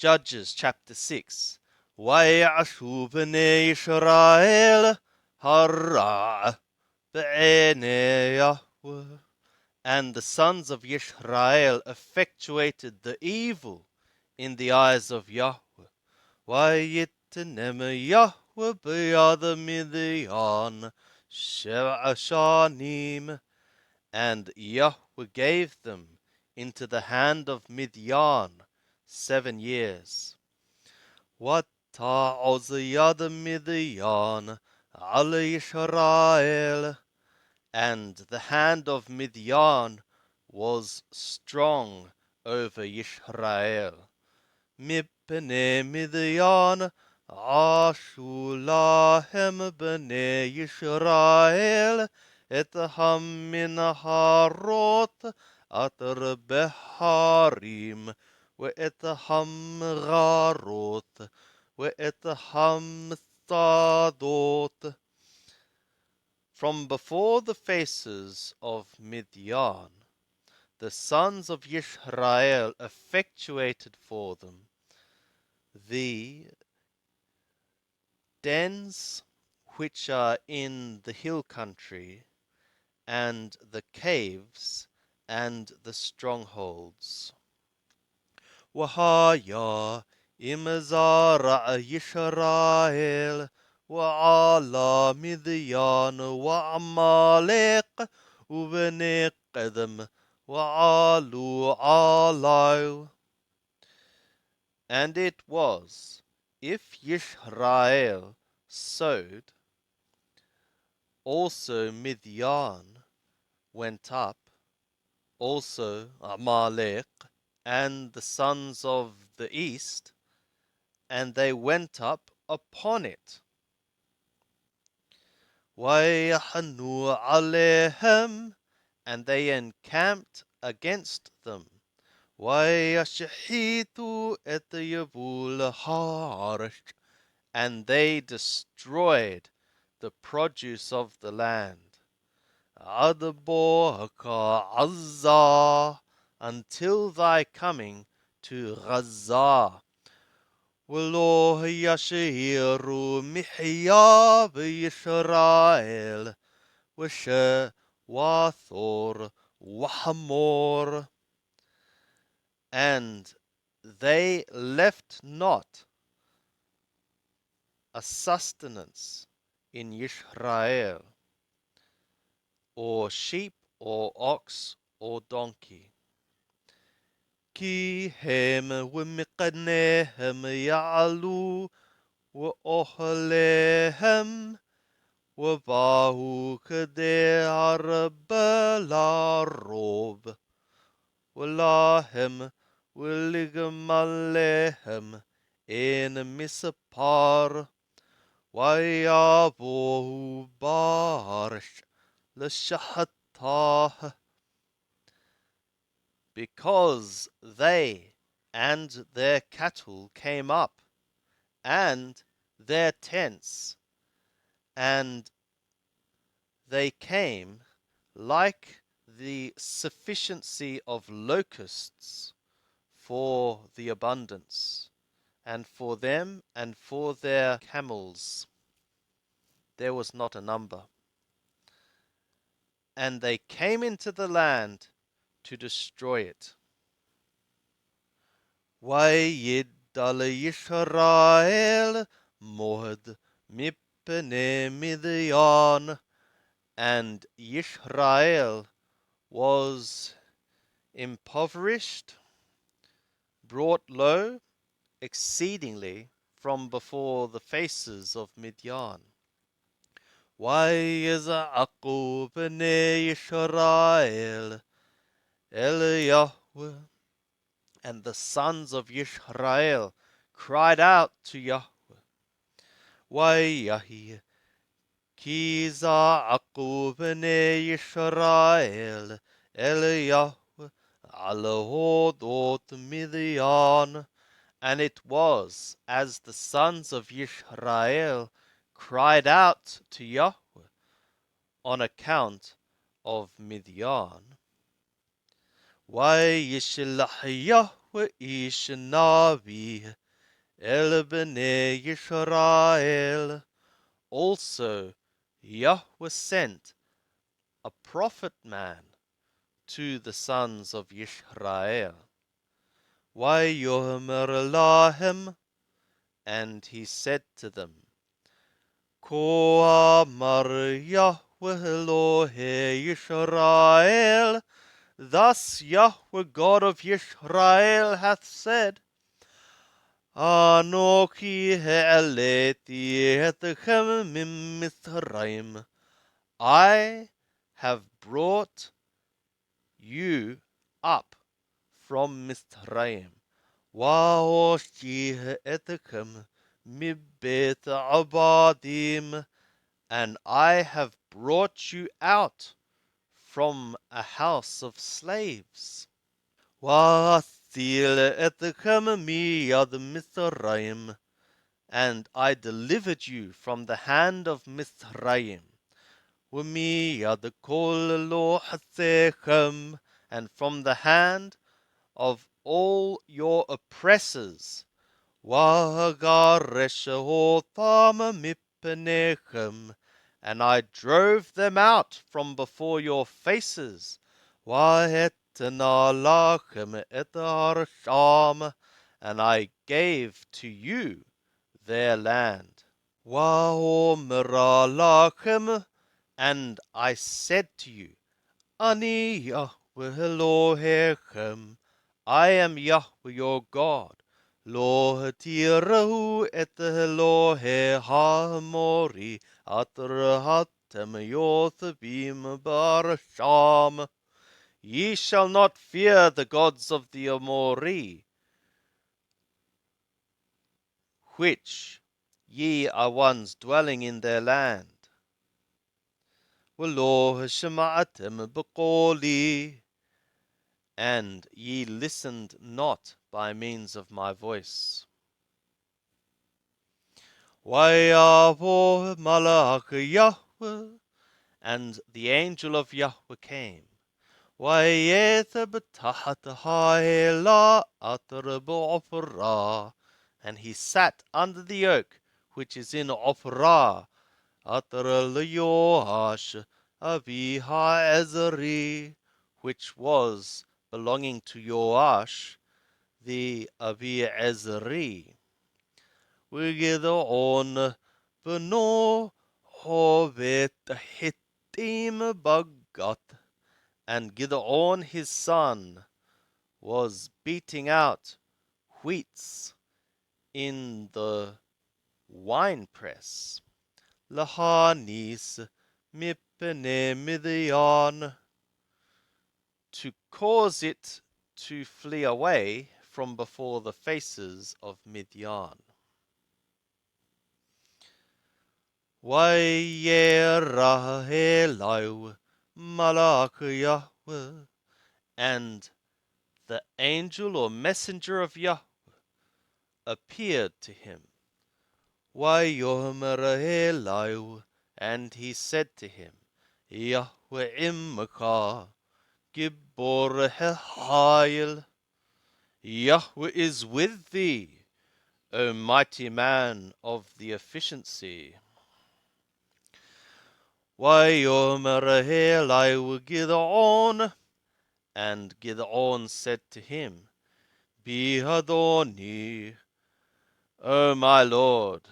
Judges chapter 6. وَيَعْشُوا بَنِي إِسْرَائِيلَ هَرَّعَ بِعَيْنِي يَهْوَهُ. And the sons of Yisrael effectuated the evil in the eyes of Yahweh. وَيِتْنَمَ Yahweh بِيَدَ مِدْيَانَ سَبْعَ سَنِينَ. And Yahweh gave them into the hand of Midian 7 years. وَتَعَظَ يَدَ مِدْيَانَ عَلَى إِسْرَائِيلَ. And the hand of Midian was strong over Israel. مِبْنِي مِدْيَانَ عَاشُوا لَهُم بَنِي إِسْرَائِيلَ إِتْهَمْ مِنْهَارَوت أَتْرَ بِحَارِيم وإتهم غاروت وإتهم ثادوت. From before the faces of Midian, the sons of Yisrael effectuated for them the dens which are in the hill country, and the caves, and the strongholds. وَهَايَا إِمَزَارَعَ يِشْرَائِيل وَعَلَى مِدْيَانَ وَعَمَالِقَ وَبَنِي قَدَمَ وَعَلُوا عَلَيْهُ. And it was, if Yisrael sowed, also Midian went up, also Amalek, and the sons of the east, and they went up upon it. وَيَحْنُوا عَلَيْهِمْ. And they encamped against them. وَيَشْحِيتُوا إِتْ يَبُولَ هَارَشْ. And they destroyed the produce of the land. Adborka Azza, until thy coming to Gaza. وَلَا يَشِيرُ مِحْيَا بِيِسْرَائِيل وَثَوْرَ وَحَمَورَ. And they left not a sustenance in Yisrael, or sheep, or ox, or donkey. כי הם ומקניהם יעלו ואוכליהם ובאו כדי הרבה לרוב ולהם ולגמליהם אין מספר ויבואו בארץ לשחתה. Because they and their cattle came up, and their tents, and they came like the sufficiency of locusts for the abundance, and for them and for their camels there was not a number. And they came into the land to destroy it. وَيِدَّلْ يِسْرَائِيل مُهْدْ مِبْنِي مِدْيَانَ. And Yisrael was impoverished, brought low exceedingly from before the faces of Midian. وَيَزْعَقُوا بَنِي إِسْرَائِيل إِلَى Yahweh. And the sons of Yisrael cried out to Yahweh. وَيَهِي كِي زَعَقُوا بَنِي إِسْرَائِيل إِلَى Yahweh عَلَى هُدُوتِ مِدْيَانَ. And it was as the sons of Yisrael cried out to Yahweh on account of Midian. وَيَشْلَحْ Yahweh Yahweh ish navi el bnei Yisrael. Also, Yahweh sent a prophet man to the sons of Yisrael. Vayomer lahem, and he said to them, Ko amar Yahweh Elohe Yisrael, thus Yahweh God of Yisrael hath said, Anochi he'eleti etchem mitzrayim. I have brought you up from Mitzrayim. Wahoshi etchem mibet abadim. And I have brought you out from a house of slaves. Wasil etchem miyad Mitzrayim. And I delivered you from the hand of Mitzrayim. Umiyad kol lo hatzechem. And from the hand of all your oppressors. Wagareshotam mipnechem. And I drove them out from before your faces. Wahetna lachem et harsham. And I gave to you their land. Waomra lachem. And I said to you, Ani Yahweh Elohechem, I am Yahweh your God. Lo tirahu et Elohe ha'amori atrahatem yothbim barasham. Ye shall not fear the gods of the Amori, which ye are ones dwelling in their land. V'lo shema'atem b'qoli, and ye listened not by means of my voice. Vayavo malach Yahweh, and the angel of Yahweh came. Vayetha b'tahat ha'ela atar b'Ophrah, and he sat under the oak which is in Ophrah, atar l'Yoash avi ha'ezri, which was belonging to Yoash, the Abiezri. V'Gideon b'no hovet hittim bagat, and Gideon his son was beating out wheats in the winepress. Lahanis mipne Midian, to cause it to flee away from before the faces of Midian. Vayera Elau malach Yahweh, and the angel or messenger of Yahweh appeared to him. Vayomer Elau, and he said to him, Yahweh imcha, Gibor Ha'il, Yahweh is with thee, O mighty man of the efficiency. Vayomer Elau Gideon, and Gideon said to him, Bihadoni, O my Lord,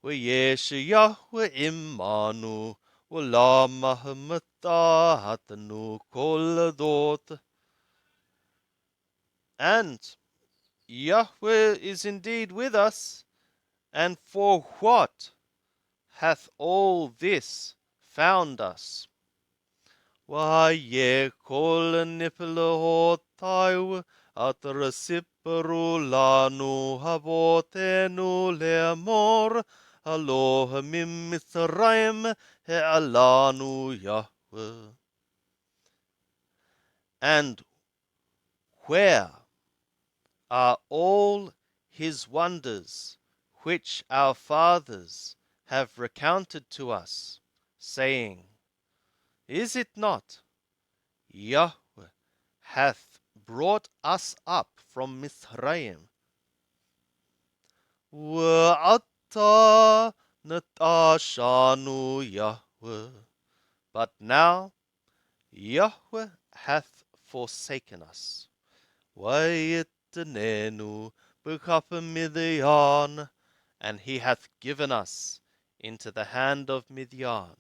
V'yesh Yahweh imanu, V'la mahmatahatanu kol dot. And Yahweh is indeed with us, and for what hath all this found us? Vaye kol niflehotai atra siperu lanu habotenu le'amor aloha mim Mitzrayim he'alanu Yahweh. And where are all his wonders which our fathers have recounted to us, saying, Is it not? Yahweh hath brought us up from Mithraim. Wa'ata natashanu Yahweh. But now Yahweh hath forsaken us. Wa'yitanenu b'chapa Midian. And he hath given us into the hand of Midian.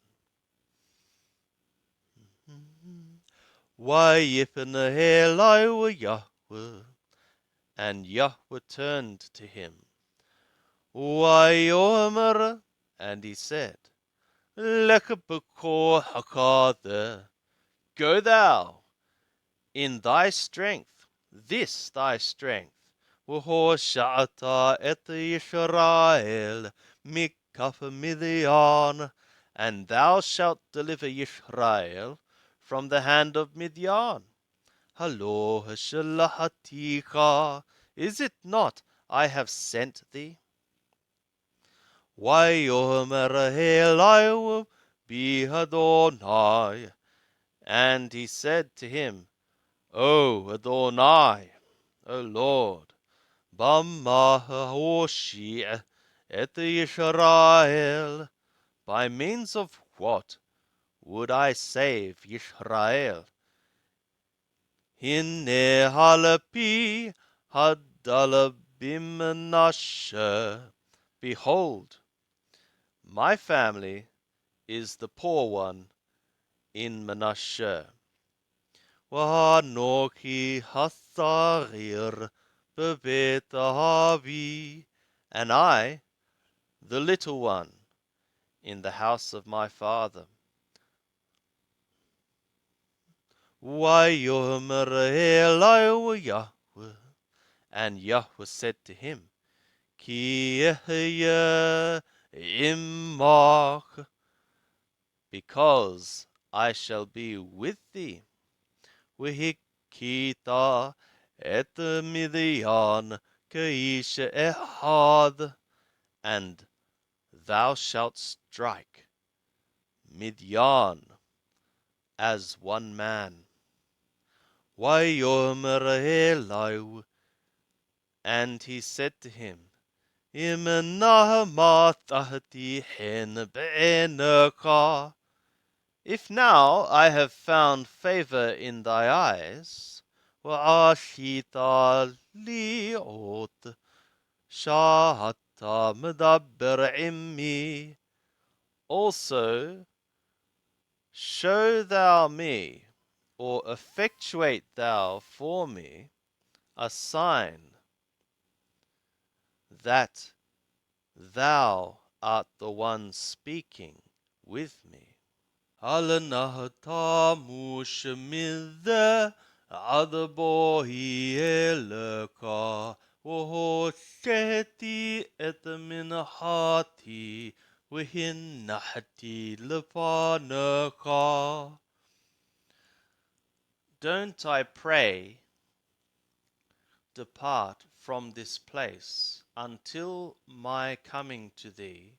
Wa'yipanahelu Yahweh. And Yahweh turned to him. Wa'yomer. And he said, Lekabukor hakatha. Go thou in thy strength, this thy strength. W'hosha'ata et Yisrael mikaf Midian. And thou shalt deliver Yisrael from the hand of Midian. Halo hashalahaticha. Is it not I have sent thee? Wayomer Helayu bihadonai. And he said to him, O Adonai, O Lord, Bama Hoshi et Yisrael. By means of what would I save Yisrael? Hinne halapi hadalabim Menashe. Behold, my family is the poor one in Menashe. Wa'anochi hasarir bebet avi. And I, the little one, in the house of my father. Wayomer Elayu Yahweh. And Yahweh said to him, Ki ehye imach. Because I shall be with thee. Wihikita et Midian keish ehad. And thou shalt strike Midian as one man. Wayomer Elayu. And he said to him, Imnahamathati hen be'enaka. If now I have found favor in thy eyes, wa'ashita li'ot shahata medaber immi. Also show thou me, or effectuate thou for me, a sign that thou art the one speaking with me. Alanahatamu shemidhe adabohi eleka wohosheti et minahati wihinahati lepanaka. Don't I pray depart from this place until my coming to thee,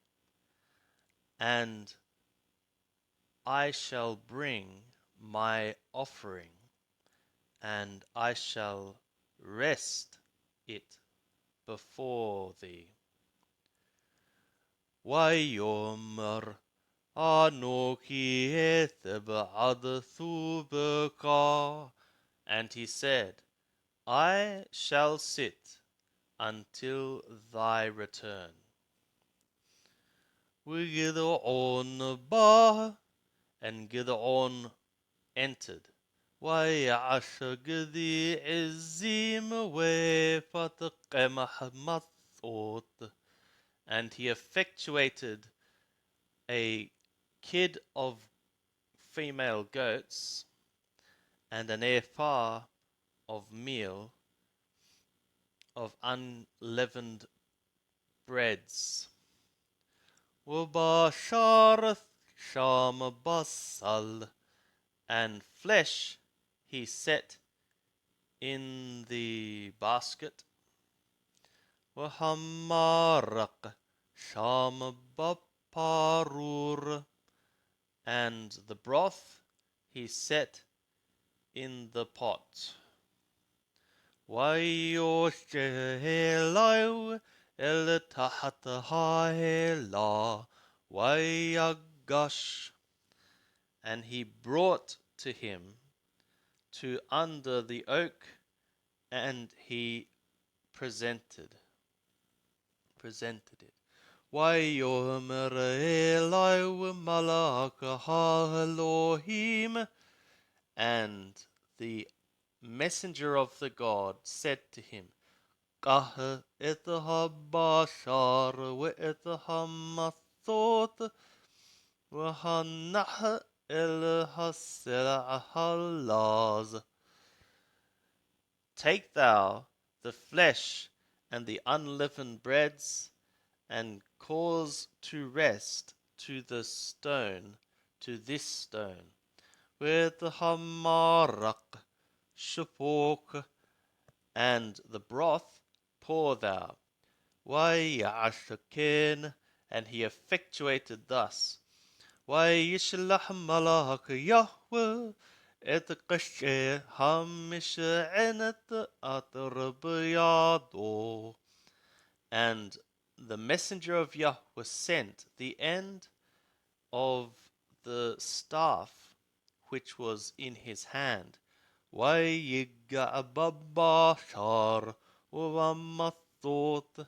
and I shall bring my offering, and I shall rest it before thee. Wayomer Anoki etheb'ad thubeka. And he said, I shall sit until thy return. Gideon ba. And Gideon entered. Wayashagdi izim wefatqemahmathot. And he effectuated a kid of female goats and an ephah of meal of unleavened breads. Wabashareth sham basal. And flesh he set in the basket. Wahamaraq sham baparur. And the broth he set in the pot. וישאלו אל תחת האלה, ויגש. And he brought to him to under the oak, and he presented it. ויאמר אלוהו מלאך האלוהים, and the messenger of the God said to him, קח את הבשר ואת המסות והנח אל הסלע הלז. Take thou the flesh and the unleavened breads, and cause to rest to this stone, with the hamarak, shupok, and the broth pour thou. Vayashakin, and he effectuated thus. Vayishlach malach Yahweh et qashe hamish'enet atar biyado. And the messenger of Yahweh sent the end of the staff which was in his hand. وَيِّجَّعَ وَمَثُوث,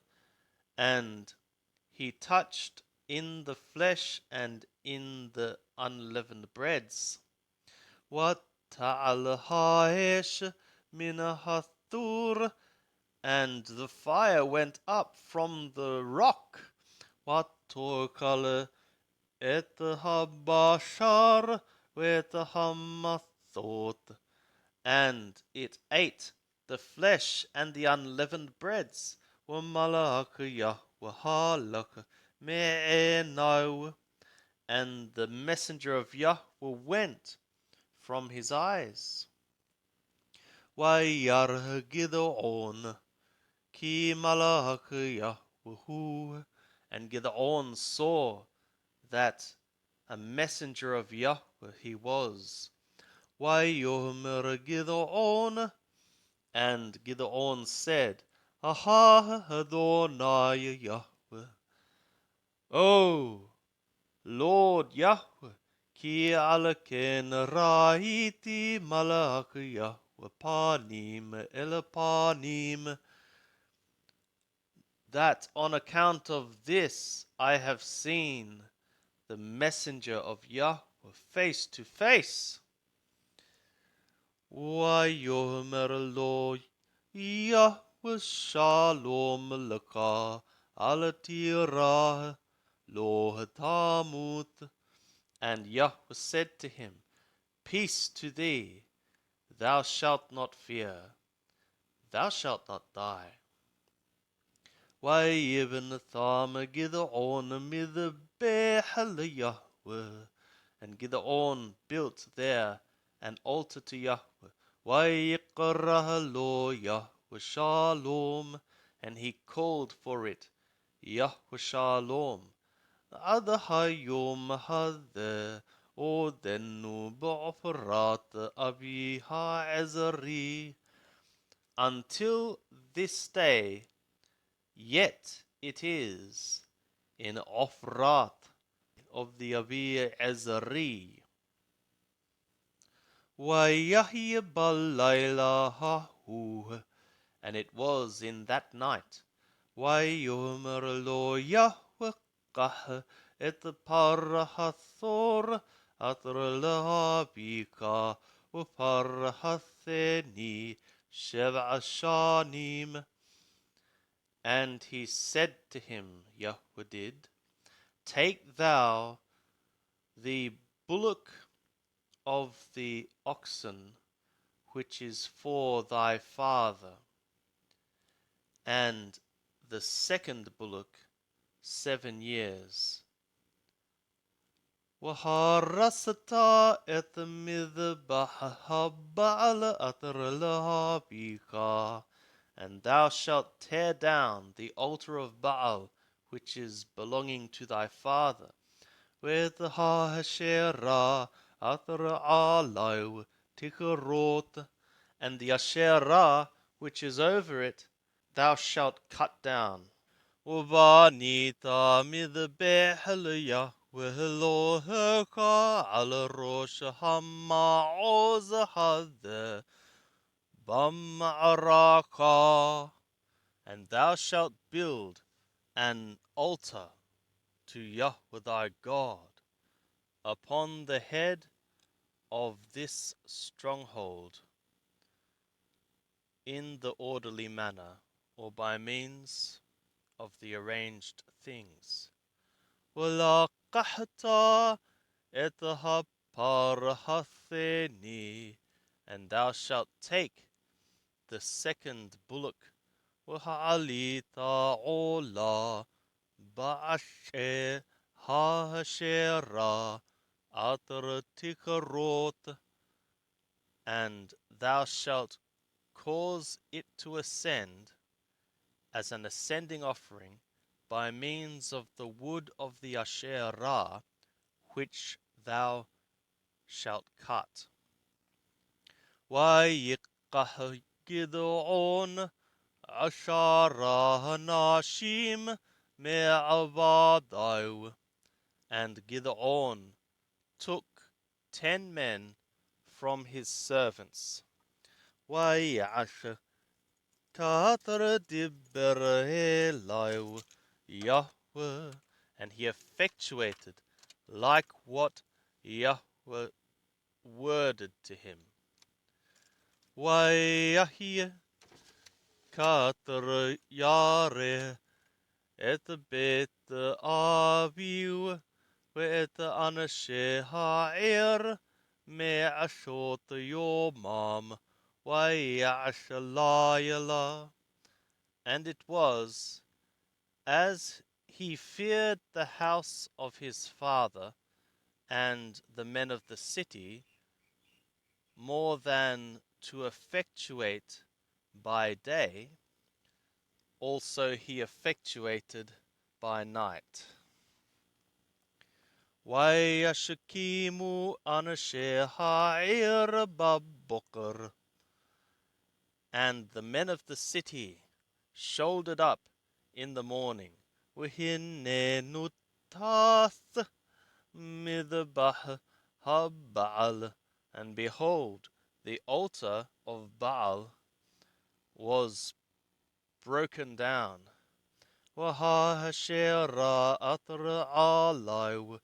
and he touched in the flesh and in the unleavened breads. وَتَعَلْ هَائِشْ مِنَ هَثُورٍ, and the fire went up from the rock. وَتُوكَلْ et habashar vet hamathot, and it ate the flesh and the unleavened breads. وَمَلَكَ يَهْوَهَا me'enau, and the messenger of Yahweh went from his eyes. وَيَرْهَ Gideon ki malak Yahweh, and Gideon saw that a messenger of Yahweh he was. Vayomer Gideon, and Gideon said, Aha Adonai Yahweh, O Lord Yahweh, ki alken raiti malak Yahweh panim el panim, that on account of this I have seen the messenger of Yahweh face to face. Vayomer lo Yahweh shalom leka al tirah lo tamut, and Yahweh said to him, Peace to thee, thou shalt not fear, thou shalt not die. Vayibn tham Gideon midbeh Yahweh, and Gideon built there an altar to Yahweh. Vayiqrah lo Yahweh Shalom, and he called for it Yahweh Shalom. Ad hayom hadeh odenu ba'ofrat abi ha'ezri, until this day, yet it is in Ofrat of the Avi Ezri. Vayahye balayla hahu, and it was in that night. Vayomer lo Yahweh kah et parahathor atra lahabika uparahatheni sheva shanim. And he said to him, Yahweh did, Take thou the bullock of the oxen which is for thy father, and the second bullock 7 years. وَحَرَّسْتَ et midbah ha'ba'al atra lahabika, and thou shalt tear down the altar of Baal which is belonging to thy father, with ha'asherah atra alau tikarot, and the Asherah which is over it, thou shalt cut down. وبنيت مذبح ليهوه إلهك على رأسها معوز هذا بمعركة. And thou shalt build an altar to Yahweh thy God upon the head of this stronghold in the orderly manner, or by means of the arranged things. وَلَقَحْتَ إِتْهَبْ and thou shalt take the second bullock. وَهَعَلِيتَ عُلَى بَعَشْءِ هَاشِرَ أَتْرَتِكَرُوتَ and thou shalt cause it to ascend as an ascending offering by means of the wood of the Asherah, which thou shalt cut. وَيِقَحْ Gideon عَشَرَ نَاشِيم مِعَبَدَيْهُ and Gideon took 10 men from his servants. وَيَعَشْ كَثْرَ دِبَّرْ إِلَيْهُ Yahweh, and he effectuated like what Yahweh worded to him. وَيَحْيَ كَثْرَ يَارِهِ את בית אביו ואת אנשי העיר מעשות יומם ויעש לילה. And it was, as he feared the house of his father and the men of the city, more than to effectuate by day, also he effectuated by night. וישכימו אנשי העיר בבוקר, and the men of the city shouldered up in the morning. והנה נותח מזבח הבעל, and behold, the altar of Baal was broken down. وَهَاشِرَ أَطْرَعَلَيْهُ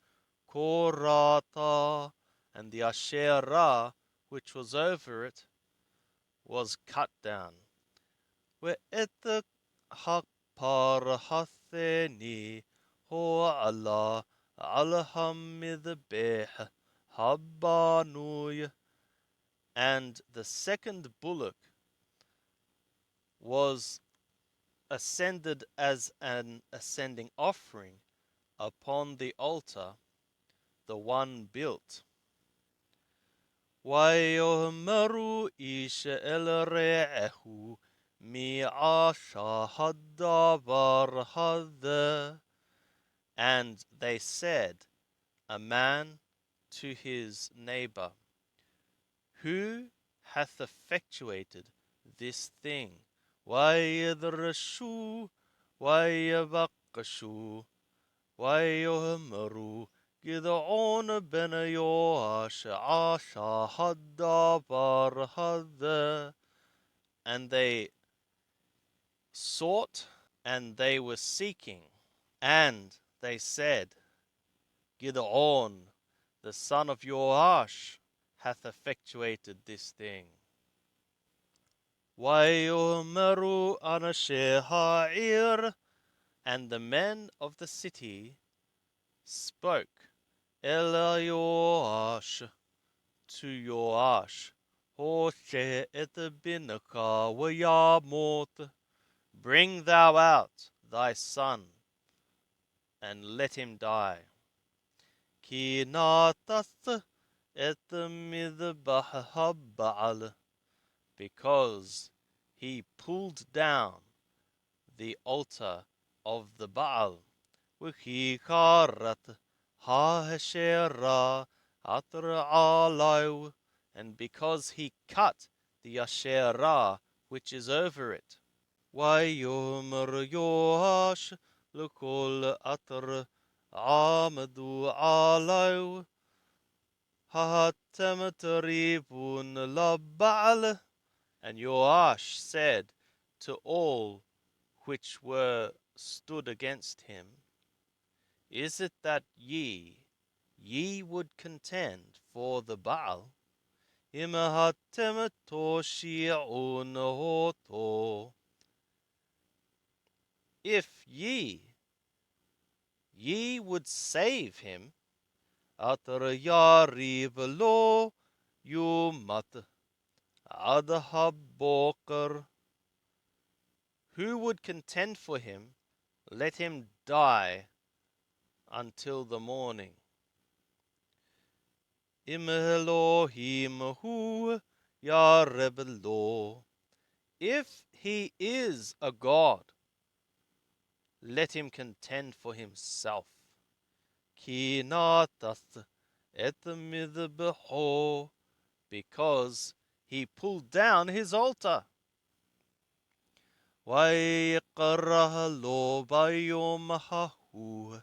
كُرَّةً and the Asherah which was over it was cut down. وَإِذْ حَقَّرَ حَثَنِي هُعَلَى عَلَى مِذْبَحِ هَبَّانُيْ and the second bullock was ascended as an ascending offering upon the altar, the one built. وَيُؤْمَرُ إِيشَ إِلَى رَعَهُ مِعَاشَ هَدَّبَرْ هَذَا and they said, a man to his neighbor, who hath effectuated this thing? وَيَدْرَشُوا وَيَبَقَّشُوا وَيُؤْمَرُ גדעון בן יואש עשה הדבר הזה. And they sought and they were seeking, and they said, Gideon, the son of Joash, hath effectuated this thing. وَيُؤْمَرُ أَنَشِي העיר, and the men of the city spoke אל יואש, to Joash, הושע את בנך וימות, bring thou out thy son, and let him die. כי נטעת את מזבח הבעל, because he pulled down the altar of the Baal. וכי כרת האשרה אתר עליו, and because he cut the Asherah which is over it. ويمر يوش لكل أطر عمدوا علو هاتم تريبون لبعل. And Joash said to all which were stood against him, Is it that ye would contend for the Baal? Imahatem toshi'un hoto. If ye would save him, atar yarib lo yumat adhaboker. Who would contend for him? Let him die until the morning. Im Elohim hu yareb lo. If he is a god, let him contend for himself. Ki natath et midbeho, because he pulled down his altar. ويقره lo bayom hahu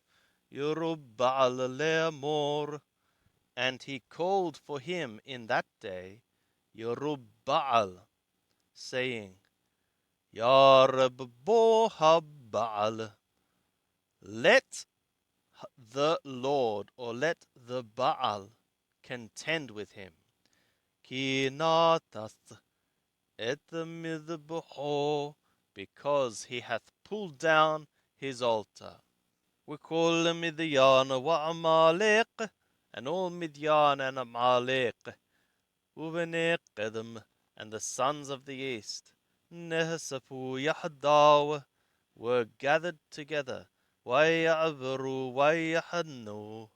Yerubal le'amor, and he called for him in that day Yerubal, saying, Yarab bo habal, let the Lord, or let the Baal contend with him. Ki natath et midbeho, because he hath pulled down his altar. وكل مديان وعمالق, and all Midian and Amalek, وبني قدم, and the sons of the east, نهسفوا يحداو, were gathered together, ويعبروا ويحنوا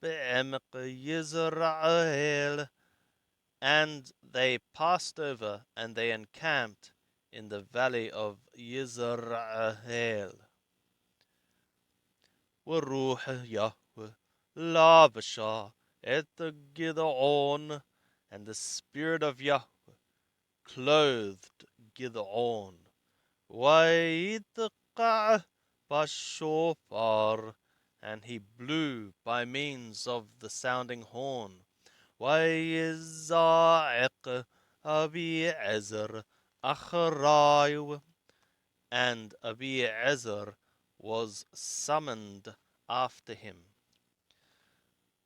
بعمق يزرعيل, and they passed over and they encamped in the valley of Yizra'el. وروح يهوه لابشا et Gideon, and the spirit of Yahweh clothed Gideon. ويتقع bashofar, and he blew by means of the sounding horn. ويزعق أبيعزر أخرايو, and Abiezer was summoned after him.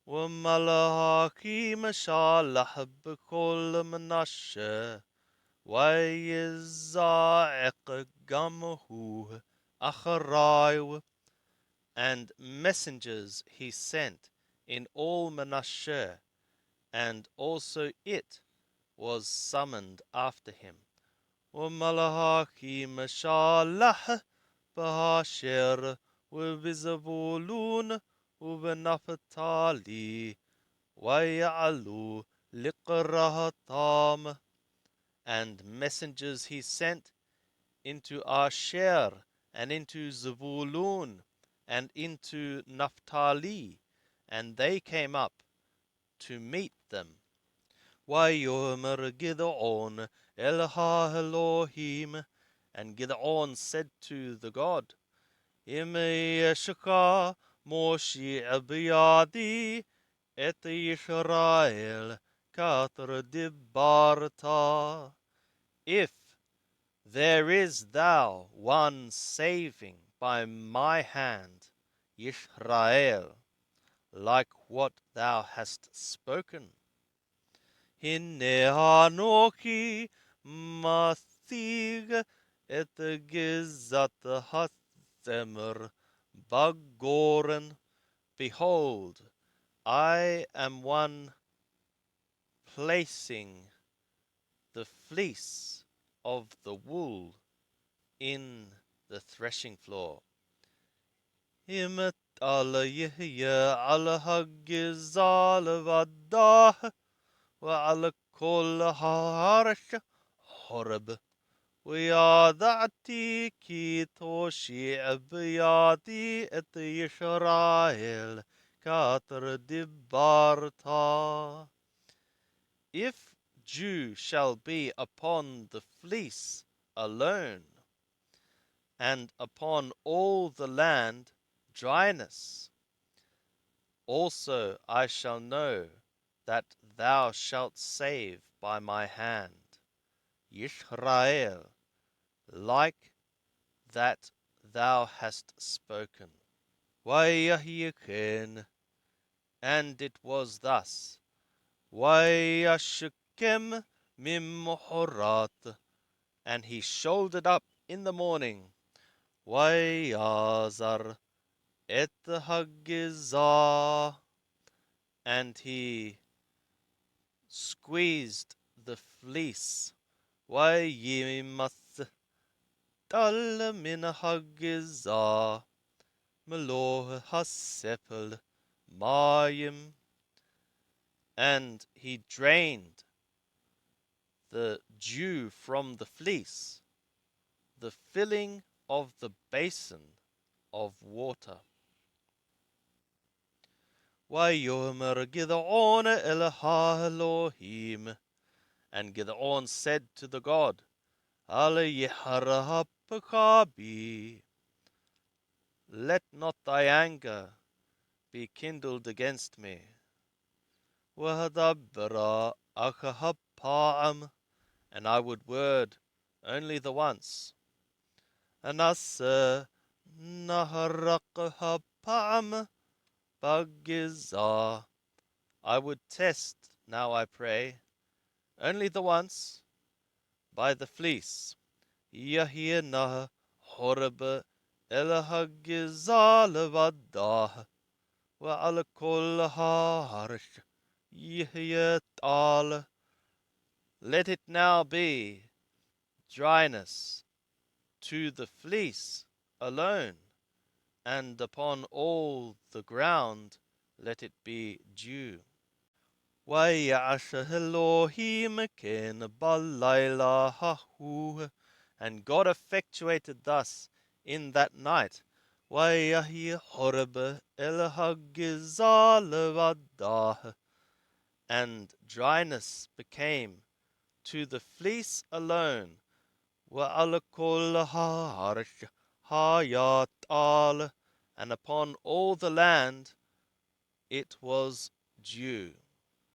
وملهاكي مشالح بكل منشة ويزعق قمه أخرايو, and messengers he sent in all Manasseh, and also it was summoned after him. وملهاكي مشالح بهاشر وبزبولون وبنفتالي ويعلو لقرهطام, and messengers he sent into Asher and into Zebulun and into Naphtali, and they came up to meet them. Wayomer Gideon El Ha-Elohim, and Gideon said to the God, Im Yeshka Moshi Abiyadi et Yisrael Katr Dibarta. If there is thou one saving by my hand, Yisrael, like what thou hast spoken, Hinne Hanoki Mathig et Gizat Hatzemer Bagoren. Behold, I am one placing the fleece of the wool in the threshing floor. Himet ala Yehya ala Hagizal Vadah وعلى كل هارش حرب ويادعتي كي توشي بيادي ات يشرايل كاتر دبارتا. If dew shall be upon the fleece alone, and upon all the land dryness. Also I shall know that thou shalt save by my hand, Yisrael, like that thou hast spoken. Wayahiyakin, and it was thus. Wayashikim mimhorat, and he shouldered up in the morning. Wayazar et hagizah, and he squeezed the fleece. Wayimath dal min hagizah, meloh hasepel mayim, and he drained the dew from the fleece, the filling of the basin of water. Wayomer Gid'on el Elohim, and Gid'on said to the God, Al Yeharapakabi, let not thy anger be kindled against me. Wahadabra akahapa'am, and I would word only the once. Anasa naharakahapa'am bagizah, I would test, now I pray, only the once, by the fleece. Yahina horeb elahagizah levadah, wa ala kol harish yihyatal. Let it now be dryness to the fleece alone, and upon all the ground let it be dew. Wayash Elohim ken balayla hahu, and God effectuated thus in that night. Wayahi horeb el hagizah levadah, and dryness became to the fleece alone. Wa'ala kol ha'arish hayatal, and upon all the land it was dew.